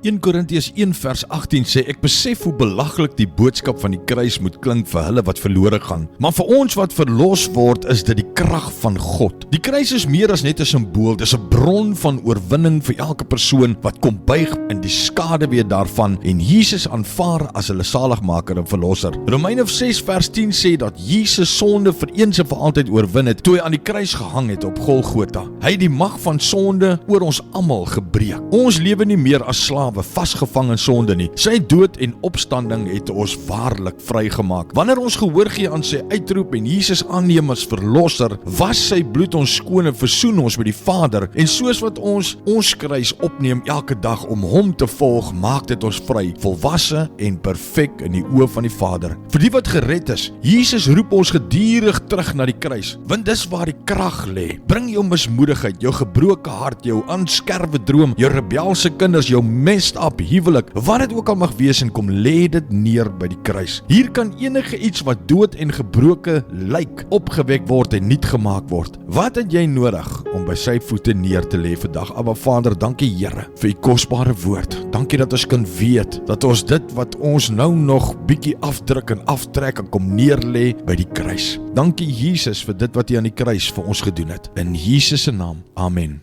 1 Korintiërs 1 vers 18 sê, ek besef hoe belaglik die boodskap van die kruis moet klink vir hulle wat verlore gaan. Maar vir ons wat verlos word, is dit die krag van God. Die kruis is meer as net 'n simbool, dis 'n bron van oorwinning vir elke persoon wat kom buig in die skade weer daarvan en Jesus aanvaar as hulle saligmaker en verlosser. Romeine 6 vers 10 sê dat Jesus sonde vir eens en vir altyd oorwin het toe hy aan die kruis gehang het op Golgotha. Hy het die mag van sonde oor ons almal gebreek. Ons lewe nie meer as slawe, vasgevang in sonde nie. Sy dood en opstanding het ons waarlik vrygemaak. Wanneer ons gehoor gee aan sy uitroep en Jesus aanneem as verlosser, was sy bloed ons skoon en versoen ons met die Vader. En soos wat ons kruis opneem elke dag om hom te volg, maak dit ons vry, volwasse en perfek in die oë van die Vader. Vir die wat gered is, Jesus roep ons gedurig terug na die kruis, want dis waar die krag lê. Bring jou mismoedigheid, jou gebroke hart, jou aanskerwe droom, jou rebelse kinders, jou messed up huwelik, wat dit ook al mag wees, en kom lê dit neer by die kruis. Hier kan enige iets wat dood en gebroke lyk, opgewek word en nuut gemaak word. Wat het jy nodig om by sy voete neer te lê vandag? Aba Vader, dankie Here vir u kosbare woord. Dankie dat ons kan weet dat ons dit wat ons nou nog bietjie afdruk en aftrek en kom neerlê by die kruis. Dankie Jesus vir dit wat u aan die kruis vir ons gedoen het. In Jesus se naam. Amen.